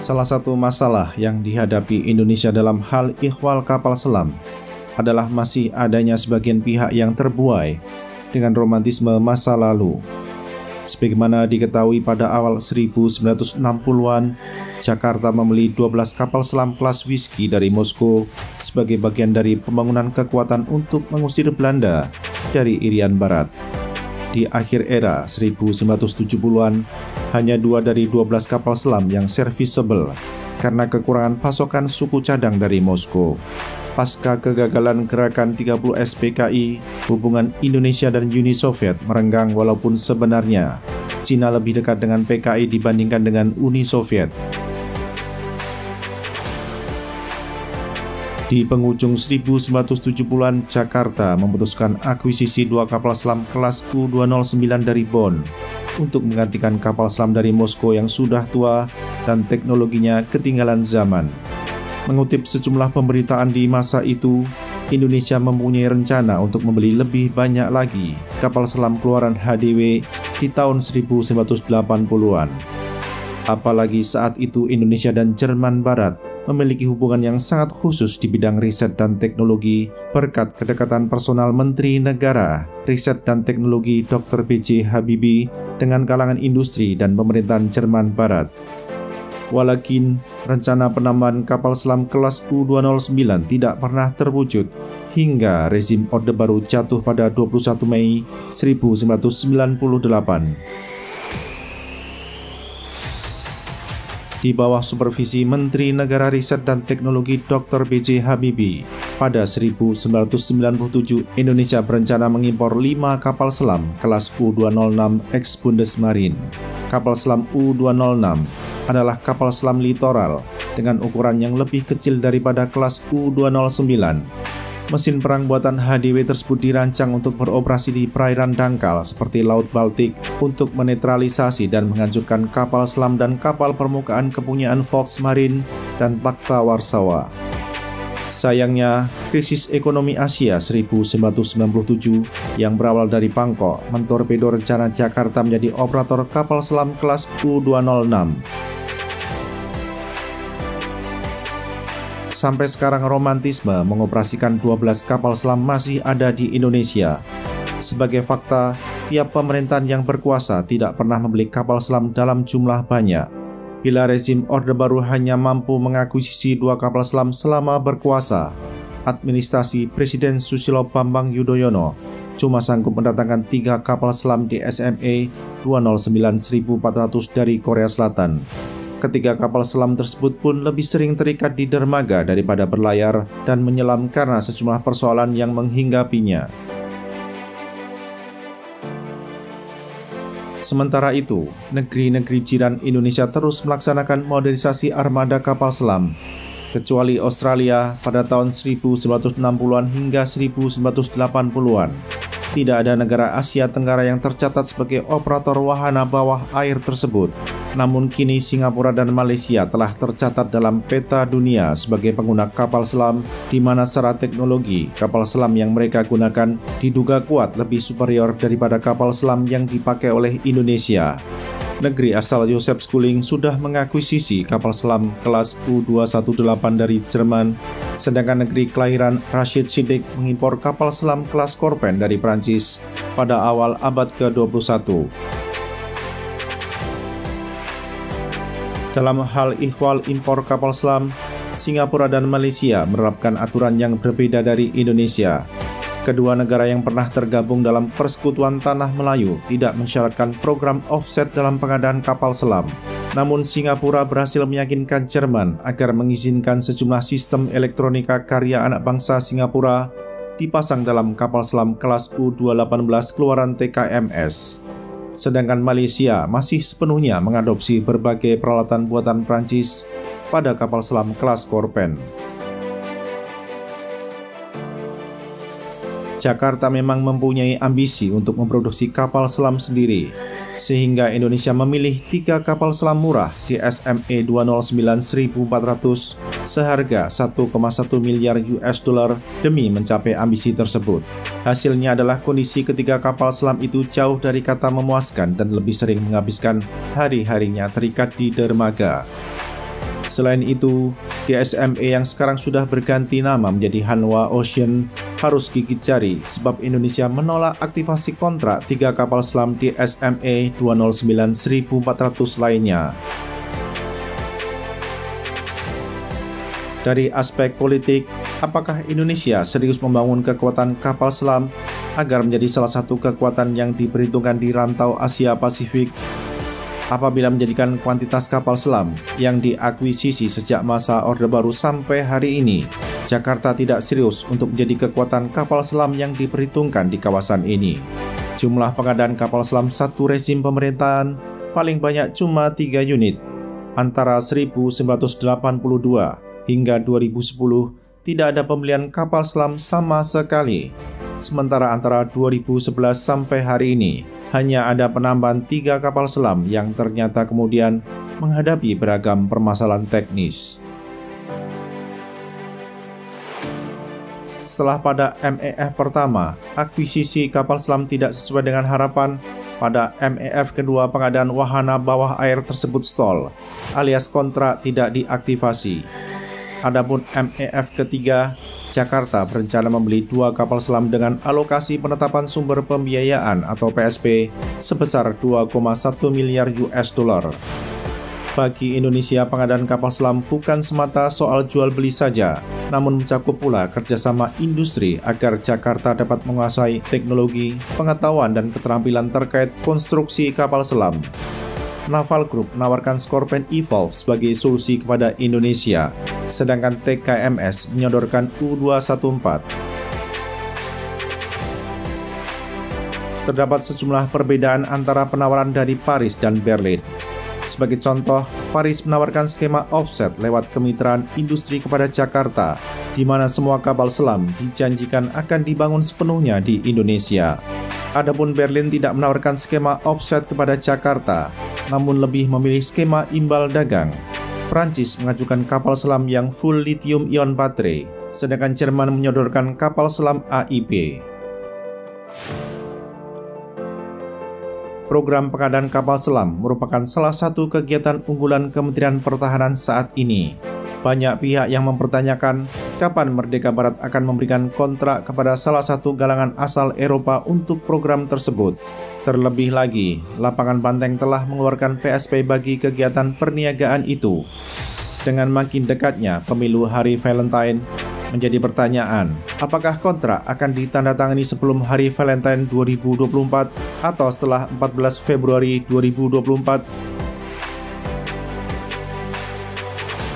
Salah satu masalah yang dihadapi Indonesia dalam hal ihwal kapal selam adalah masih adanya sebagian pihak yang terbuai dengan romantisme masa lalu. Sebagaimana diketahui pada awal 1960-an, Jakarta membeli 12 kapal selam kelas Whiskey dari Moskow sebagai bagian dari pembangunan kekuatan untuk mengusir Belanda dari Irian Barat. Di akhir era 1970-an, hanya 2 dari 12 kapal selam yang serviceable karena kekurangan pasokan suku cadang dari Moskow. Pasca kegagalan gerakan 30 SPKI, hubungan Indonesia dan Uni Soviet merenggang walaupun sebenarnya Cina lebih dekat dengan PKI dibandingkan dengan Uni Soviet. Di penghujung 1970-an, Jakarta memutuskan akuisisi 2 kapal selam kelas U-209 dari Bonn untuk menggantikan kapal selam dari Moskow yang sudah tua dan teknologinya ketinggalan zaman. Mengutip sejumlah pemberitaan di masa itu, Indonesia mempunyai rencana untuk membeli lebih banyak lagi kapal selam keluaran HDW di tahun 1980-an. Apalagi saat itu Indonesia dan Jerman Barat memiliki hubungan yang sangat khusus di bidang riset dan teknologi berkat kedekatan personal Menteri Negara Riset dan Teknologi Dr. B.J. Habibie dengan kalangan industri dan pemerintahan Jerman Barat. Walakin, rencana penambahan kapal selam kelas U-209 tidak pernah terwujud hingga rezim Orde Baru jatuh pada 21 Mei 1998. Di bawah supervisi Menteri Negara Riset dan Teknologi Dr. B.J. Habibie, pada 1997 Indonesia berencana mengimpor 5 kapal selam kelas U-206 ex-Bundesmarine. Kapal selam U-206 adalah kapal selam litoral dengan ukuran yang lebih kecil daripada kelas U-209. Mesin perang buatan HDW tersebut dirancang untuk beroperasi di perairan dangkal seperti Laut Baltik untuk menetralisasi dan menghancurkan kapal selam dan kapal permukaan kepunyaan Volksmarine dan Pakta Warsawa. Sayangnya, krisis ekonomi Asia 1997 yang berawal dari Bangkok mentorpedo rencana Jakarta menjadi operator kapal selam kelas U-206. Sampai sekarang romantisme mengoperasikan 12 kapal selam masih ada di Indonesia. Sebagai fakta, tiap pemerintahan yang berkuasa tidak pernah membeli kapal selam dalam jumlah banyak. Bila rezim Orde Baru hanya mampu mengakuisisi 2 kapal selam selama berkuasa, administrasi Presiden Susilo Bambang Yudhoyono cuma sanggup mendatangkan 3 kapal selam DSME 209 1400 dari Korea Selatan. Ketiga kapal selam tersebut pun lebih sering terikat di dermaga daripada berlayar dan menyelam karena sejumlah persoalan yang menghinggapinya. Sementara itu, negeri-negeri jiran Indonesia terus melaksanakan modernisasi armada kapal selam, kecuali Australia pada tahun 1960-an hingga 1980-an. Tidak ada negara Asia Tenggara yang tercatat sebagai operator wahana bawah air tersebut. Namun kini Singapura dan Malaysia telah tercatat dalam peta dunia sebagai pengguna kapal selam, di mana secara teknologi kapal selam yang mereka gunakan diduga kuat lebih superior daripada kapal selam yang dipakai oleh Indonesia. Negeri asal Joseph Schooling sudah mengakuisisi kapal selam kelas U-218 dari Jerman, sedangkan negeri kelahiran Rashid Siddiq mengimpor kapal selam kelas Korpen dari Prancis pada awal abad ke-21. Dalam hal ihwal impor kapal selam, Singapura dan Malaysia menerapkan aturan yang berbeda dari Indonesia. Kedua negara yang pernah tergabung dalam Persekutuan Tanah Melayu tidak mensyaratkan program offset dalam pengadaan kapal selam. Namun Singapura berhasil meyakinkan Jerman agar mengizinkan sejumlah sistem elektronika karya anak bangsa Singapura dipasang dalam kapal selam kelas U-218 keluaran TKMS. Sedangkan Malaysia masih sepenuhnya mengadopsi berbagai peralatan buatan Prancis pada kapal selam kelas Korpen. Jakarta memang mempunyai ambisi untuk memproduksi kapal selam sendiri, sehingga Indonesia memilih 3 kapal selam murah DSME 209 1400 seharga 1,1 miliar US dollar demi mencapai ambisi tersebut. Hasilnya adalah kondisi ketiga kapal selam itu jauh dari kata memuaskan dan lebih sering menghabiskan hari-harinya terikat di dermaga. Selain itu, DSME yang sekarang sudah berganti nama menjadi Hanwha Ocean harus gigit jari sebab Indonesia menolak aktivasi kontrak 3 kapal selam DSME 209 1400 lainnya. Dari aspek politik, apakah Indonesia serius membangun kekuatan kapal selam agar menjadi salah satu kekuatan yang diperhitungkan di rantau Asia Pasifik? Apabila menjadikan kuantitas kapal selam yang diakuisisi sejak masa Orde Baru sampai hari ini, Jakarta tidak serius untuk menjadi kekuatan kapal selam yang diperhitungkan di kawasan ini. Jumlah pengadaan kapal selam satu rezim pemerintahan paling banyak cuma 3 unit. Antara 1982 hingga 2010 tidak ada pembelian kapal selam sama sekali. Sementara antara 2011 sampai hari ini, hanya ada penambahan 3 kapal selam yang ternyata kemudian menghadapi beragam permasalahan teknis. Setelah pada MEF pertama, akuisisi kapal selam tidak sesuai dengan harapan, pada MEF kedua pengadaan wahana bawah air tersebut stall, alias kontrak tidak diaktifasi. Adapun MEF ketiga, Jakarta berencana membeli 2 kapal selam dengan alokasi penetapan sumber pembiayaan atau PSP sebesar 2,1 miliar US dollar. Bagi Indonesia, pengadaan kapal selam bukan semata soal jual beli saja, namun mencakup pula kerjasama industri agar Jakarta dapat menguasai teknologi, pengetahuan, dan keterampilan terkait konstruksi kapal selam. Naval Group menawarkan Scorpène Evolve sebagai solusi kepada Indonesia, sedangkan TKMS menyodorkan U214. Terdapat sejumlah perbedaan antara penawaran dari Paris dan Berlin. Sebagai contoh, Paris menawarkan skema offset lewat kemitraan industri kepada Jakarta, di mana semua kapal selam dijanjikan akan dibangun sepenuhnya di Indonesia. Adapun Berlin tidak menawarkan skema offset kepada Jakarta, namun lebih memilih skema imbal dagang. Prancis mengajukan kapal selam yang full lithium-ion baterai, sedangkan Jerman menyodorkan kapal selam AIP. Program pengadaan kapal selam merupakan salah satu kegiatan unggulan Kementerian Pertahanan saat ini. Banyak pihak yang mempertanyakan kapan Merdeka Barat akan memberikan kontrak kepada salah satu galangan asal Eropa untuk program tersebut. Terlebih lagi, Lapangan Banteng telah mengeluarkan PSP bagi kegiatan perniagaan itu. Dengan makin dekatnya pemilu hari Valentine, menjadi pertanyaan, apakah kontrak akan ditandatangani sebelum hari Valentine 2024 atau setelah 14 Februari 2024?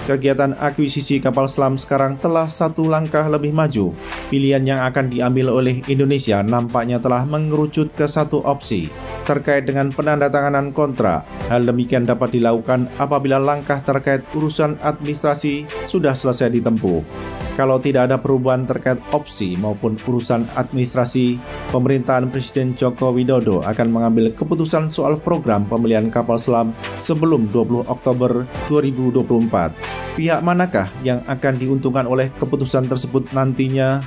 Kegiatan akuisisi kapal selam sekarang telah satu langkah lebih maju. Pilihan yang akan diambil oleh Indonesia nampaknya telah mengerucut ke satu opsi terkait dengan penandatanganan kontrak. Hal demikian dapat dilakukan apabila langkah terkait urusan administrasi sudah selesai ditempuh. Kalau tidak ada perubahan terkait opsi maupun urusan administrasi, pemerintahan Presiden Joko Widodo akan mengambil keputusan soal program pembelian kapal selam sebelum 20 Oktober 2024. Pihak manakah yang akan diuntungkan oleh keputusan tersebut nantinya?